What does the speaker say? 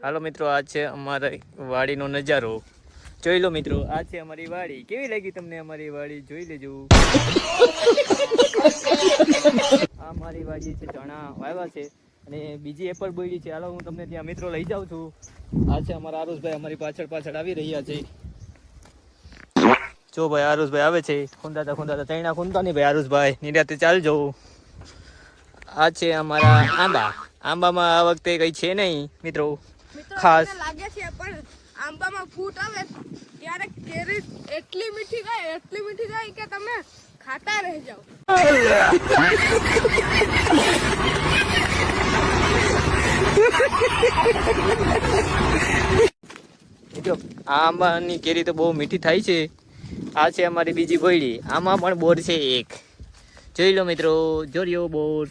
હાલો મિત્રો, આ છે અમારી વાડીનો નજારો. જોઈ લો મિત્રો, આ છે અમારી વાડી. કેવી લાગી તમને અમારી વાડી? જોઈ લેજો. આ મારી વાડી છે, ચણા વાવ્યા છે અને બીજી એપલ બોયડી છે. હાલો હું તમને ત્યાં મિત્રો લઈ જાઉં છું. આ છે અમારા આરુષભાઈ, અમારી પાછળ પાછળ આવી રહ્યા છે. જો ભાઈ આરુષભાઈ આવે છે, ખુંદાતા તૈણા ખુંદતા નહીં ભાઈ આરુષભાઈ, નિરાતે ચાલજો. આ છે અમારા આંબા. આંબામાં આ વખતે કઈ છે નહીં મિત્રો ખાસ. લાગે છે પણ આંબામાં ફૂટ આવે ત્યારે કેરી એટલી મીઠી થાય કે તમે ખાતા રહી જાઓ. મિત્રો આ આંબાની કેરી તો બહુ મીઠી થાય છે. આ છે અમારી બીજી બોયડી. આમાં પણ બોર છે એક. જોઈ લો મિત્રો, જોરિયો બોર.